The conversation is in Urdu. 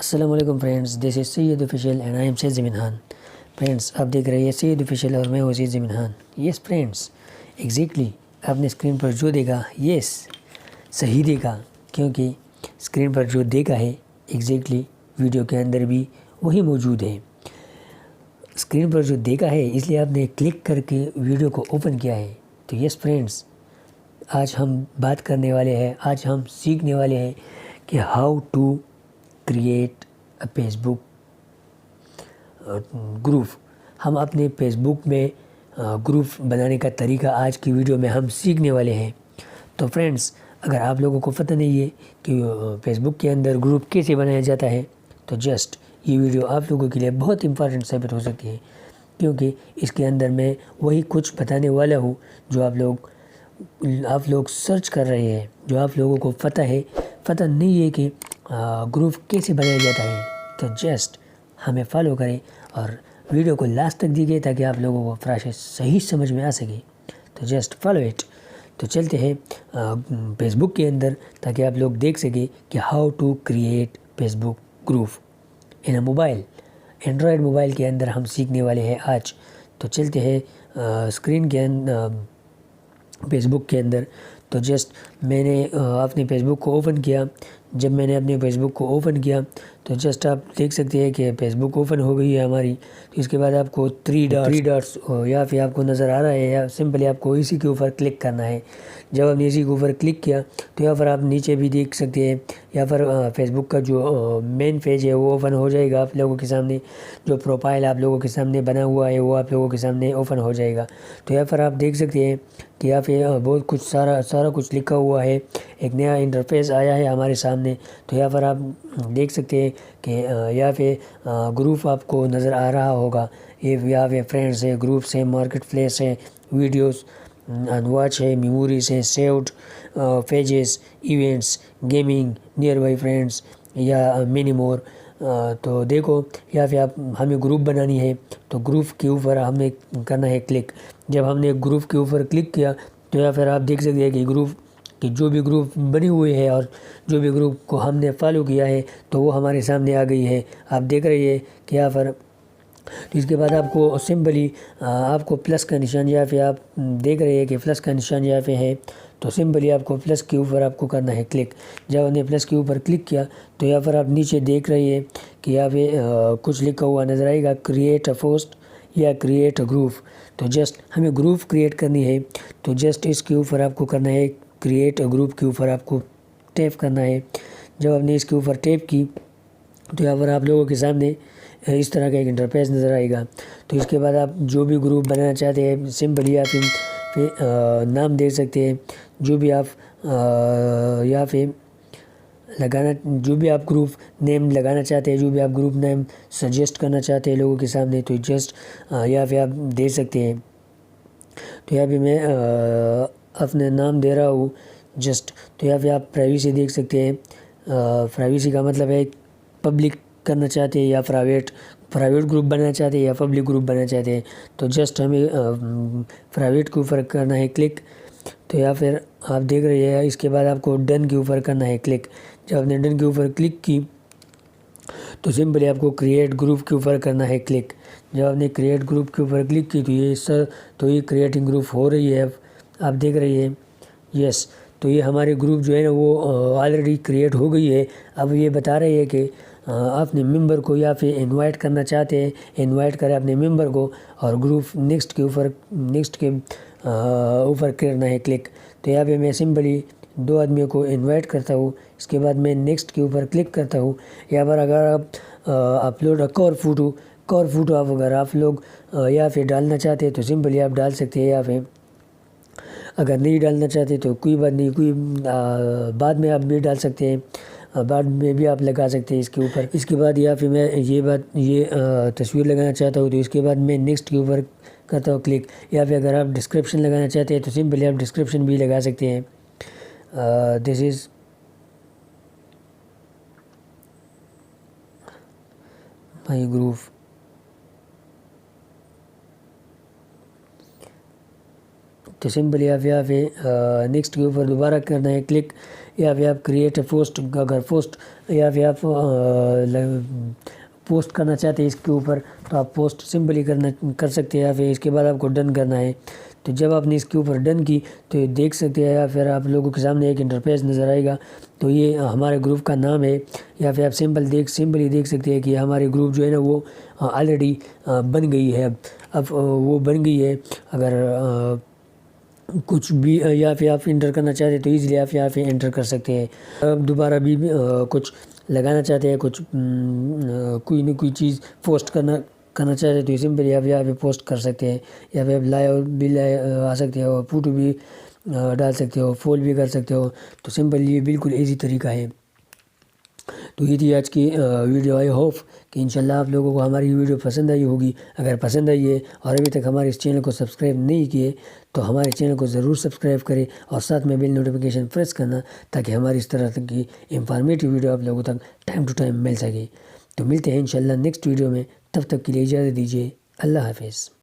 السلام علیکم friends, this is Syed official and I am Syed Zameen Khan. Friends, آپ دیکھ رہے ہیں سید آفیشیل اور میں ہوں سید زمین خان۔ یس فرینڈز، ایگزیکٹلی آپ نے اسکرین پر جو دیکھا، یس صحیح دیکھا، کیونکہ اسکرین پر جو دیکھا ہے ایگزیکٹلی ویڈیو کے اندر بھی وہی موجود ہے۔ اسکرین پر جو دیکھا ہے اس لیے آپ نے کلک کر کے ویڈیو کو اوپن کیا ہے۔ تو یس فرینڈز، آج ہم بات کرنے والے ہیں، آج ہم سیکھنے والے ہیں کہ how to create a Facebook group. ہم اپنے فیس بک میں گروپ بنانے کا طریقہ آج کی ویڈیو میں ہم سیکھنے والے ہیں۔ تو فرینڈز، اگر آپ لوگوں کو پتہ نہیں ہے کہ فیس بک کے اندر گروپ کیسے بنایا جاتا ہے تو جسٹ یہ ویڈیو آپ لوگوں کے لیے بہت امپورٹنٹ ثابت ہو سکتی ہے، کیونکہ اس کے اندر میں وہی کچھ بتانے والا ہوں جو آپ لوگ سرچ کر رہے ہیں، جو آپ لوگوں کو پتہ نہیں ہے کہ گروپ کیسے بنایا جاتا ہے۔ تو جسٹ ہمیں فالو کریں اور ویڈیو کو لاسٹ تک دیکھیں تاکہ آپ لوگوں کو پروسیس صحیح سمجھ میں آ سکے۔ تو جسٹ فالو اٹ۔ تو چلتے ہیں فیس بک کے اندر تاکہ آپ لوگ دیکھ سکیں کہ how to create Facebook group in a mobile. Android mobile کے اندر ہم سیکھنے والے ہیں آج۔ تو چلتے ہیں اسکرین کے فیس بک کے اندر۔ تو جسٹ میں نے اپنے فیس بک کو اوپن کیا۔ جب میں نے اپنے فیس بک کو اوپن کیا تو جسٹ آپ دیکھ سکتے ہیں کہ فیس بک اوپن ہو گئی ہے ہماری۔ تو اس کے بعد آپ کو تھری ڈاٹس یا پھر آپ کو نظر آ رہا ہے، یا سمپلی آپ کو اسی کے اوپر کلک کرنا ہے۔ جب آپ نے اسی کے اوپر کلک کیا تو یہاں پر آپ نیچے بھی دیکھ سکتے ہیں، یہاں پر فیس بک کا جو مین پیج ہے وہ اوپن ہو جائے گا آپ لوگوں کے سامنے۔ جو پروفائل آپ لوگوں کے سامنے بنا ہوا ہے وہ آپ لوگوں کے سامنے اوپن ہو جائے گا۔ تو یہاں پر آپ دیکھ سکتے ہیں کہ یہاں پہ بہت کچھ سارا کچھ لکھا ہوا ہے۔ ایک نیا انٹرفیس آیا ہے ہمارے سامنے۔ تو یہاں پر آپ دیکھ سکتے ہیں کہ یہاں پہ گروپ آپ کو نظر آ رہا ہوگا۔ یہاں پہ فرینڈز ہے، گروپس ہیں، مارکیٹ پلیس ہے، ویڈیوز واچ ہے، میموریز ہے، saved pages, events, gaming, near by friends یا مینی مور۔ تو دیکھو یہاں پہ ہمیں گروپ بنانی ہے تو گروپ کے اوپر ہمیں کرنا ہے کلک۔ جب ہم نے گروپ کے اوپر کلک کیا تو یہاں پر آپ دیکھ سکتے ہیں کہ گروپ کہ جو بھی گروپ بنے ہوئے ہیں اور جو بھی گروپ کو ہم نے فالو کیا ہے تو وہ ہمارے سامنے آ گئی ہے۔ آپ دیکھ رہے ہیں کہ یہاں پر تو اس کے بعد آپ کو سمپلی آپ کو پلس کا نشان، یا پھر آپ دیکھ رہے ہیں کہ پلس کا نشان یہاں پہ ہے، تو سمپلی آپ کو پلس کے اوپر آپ کو کرنا ہے کلک۔ جب آپ نے پلس کے اوپر کلک کیا تو یہاں پر آپ نیچے دیکھ رہے ہیں کہ یہاں پہ کچھ لکھا ہوا نظر آئے گا، کریٹ اے پوسٹ یا کریٹ اے گروپ۔ تو جسٹ ہمیں گروپ کریٹ کرنی ہے تو جسٹ اس کے اوپر آپ کو کرنا ہے کریٹ اے گروپ کے اوپر آپ کو ٹیپ کرنا ہے۔ جب آپ نے اس کے اوپر ٹیپ کی تو یہاں پر آپ لوگوں کے سامنے اس طرح کا ایک انٹرفیس نظر آئے گا۔ تو اس کے بعد آپ جو بھی گروپ بنانا چاہتے ہیں سمپلی آپ پہ نام دے سکتے ہیں، جو بھی آپ یہاں پہ جو بھی آپ گروپ نیم لگانا چاہتے ہیں، جو بھی آپ گروپ نیم سجیسٹ کرنا چاہتے ہیں لوگوں کے سامنے، تو جسٹ یہاں پہ آپ دے سکتے ہیں۔ تو یہاں پہ میں اپنا نام دے رہا ہوں جسٹ۔ تو یہاں پہ آپ پرائیویسی دیکھ سکتے ہیں۔ پرائیویسی کا مطلب ہے پبلک کرنا چاہتے ہیں یا پرائیویٹ گروپ بنانا چاہتے ہیں یا پبلک گروپ بنانا چاہتے ہیں۔ تو جسٹ ہمیں پرائیویٹ کے اوپر کرنا ہے کلک۔ تو یا پھر آپ دیکھ رہے ہیں اس کے بعد آپ کو ڈن کے اوپر کرنا ہے کلک۔ جب آپ نے ڈن کے اوپر کلک کی تو سمپلی آپ کو کریٹ گروپ کے اوپر کرنا ہے کلک۔ جب آپ نے کریٹ گروپ کے اوپر کلک کی تو یہ کریٹنگ گروپ ہو رہی ہے، اب آپ دیکھ رہے ہیں۔ یس، تو یہ ہمارے گروپ جو ہے نا وہ آلریڈی کریٹ ہو گئی ہے۔ اب یہ بتا رہے ہیں کہ اپنے ممبر کو یا پھر انوائٹ کرنا چاہتے ہیں، انوائٹ کریں اپنے ممبر کو، اور گروپ نیکسٹ کے اوپر کرنا ہے کلک۔ تو یہاں پہ میں سمپلی 2 آدمیوں کو انوائٹ کرتا ہوں، اس کے بعد میں نیکسٹ کے اوپر کلک کرتا ہوں۔ یہاں پر اگر آپ اپلوڈ کور فوٹو اگر آپ لوگ یہاں پہ ڈالنا چاہتے ہیں تو سمپلی آپ ڈال سکتے ہیں یہاں پہ۔ اگر نہیں ڈالنا چاہتے تو کوئی بات نہیں، بعد میں آپ بھی ڈال سکتے ہیں، بعد میں بھی آپ لگا سکتے ہیں اس کے اوپر۔ اس کے بعد یہاں پہ میں یہ تصویر لگانا چاہتا ہوں تو اس کے بعد میں نیکسٹ کے اوپر کرتا ہوں کلک۔ یا پھر اگر آپ ڈسکرپشن لگانا چاہتے ہیں تو سمپلی آپ ڈسکرپشن بھی لگا سکتے ہیں۔ دس از مائی گروپ۔ تو سمپلی آپ یہاں پہ نیکسٹ کے اوپر دوبارہ کرنا ہے کلک۔ یا پھر آپ کریٹ اے پوسٹ، اگر پوسٹ یا پھر آپ پوسٹ کرنا چاہتے ہیں اس کے اوپر تو آپ پوسٹ سمپلی کر سکتے ہیں، یا پھر اس کے بعد آپ کو ڈن کرنا ہے۔ تو جب آپ نے اس کے اوپر ڈن کی تو یہ دیکھ سکتے ہیں، یا پھر آپ لوگوں کے سامنے ایک انٹرفیس نظر آئے گا، تو یہ ہمارے گروپ کا نام ہے، یا پھر آپ سمپلی دیکھ سکتے ہیں کہ ہمارے گروپ جو ہے نا وہ آلریڈی بن گئی ہے۔ اب وہ بن گئی ہے، اگر کچھ بھی یا پھر آپ انٹر کرنا چاہتے ہیں تو ایزیلی آپ یہاں پہ انٹر کر سکتے ہیں۔ اب دوبارہ بھی کچھ لگانا چاہتے ہیں، کچھ کوئی نہ کوئی چیز پوسٹ کرنا چاہتے ہیں تو سمپلی آپ یہاں پہ پوسٹ کر سکتے ہیں، یا پھر آپ لائیو بھی آ سکتے ہو، فوٹو بھی ڈال سکتے ہو، فول بھی کر سکتے ہو۔ تو سمپلی یہ بالکل ایزی طریقہ ہے۔ تو یہ تھی آج کی ویڈیو۔ آئی ہوپ کہ انشاءاللہ آپ لوگوں کو ہماری ویڈیو پسند آئی ہوگی۔ اگر پسند آئی ہے اور ابھی تک ہمارے اس چینل کو سبسکرائب نہیں کیے تو ہمارے چینل کو ضرور سبسکرائب کریں، اور ساتھ میں بیل نوٹیفیکیشن پریس کرنا، تاکہ ہماری اس طرح کی انفارمیٹیو ویڈیو آپ لوگوں تک ٹائم ٹو ٹائم مل سکے۔ تو ملتے ہیں انشاءاللہ نیکسٹ ویڈیو میں، تب تک کے لیے اجازت دیجیے۔ اللہ حافظ۔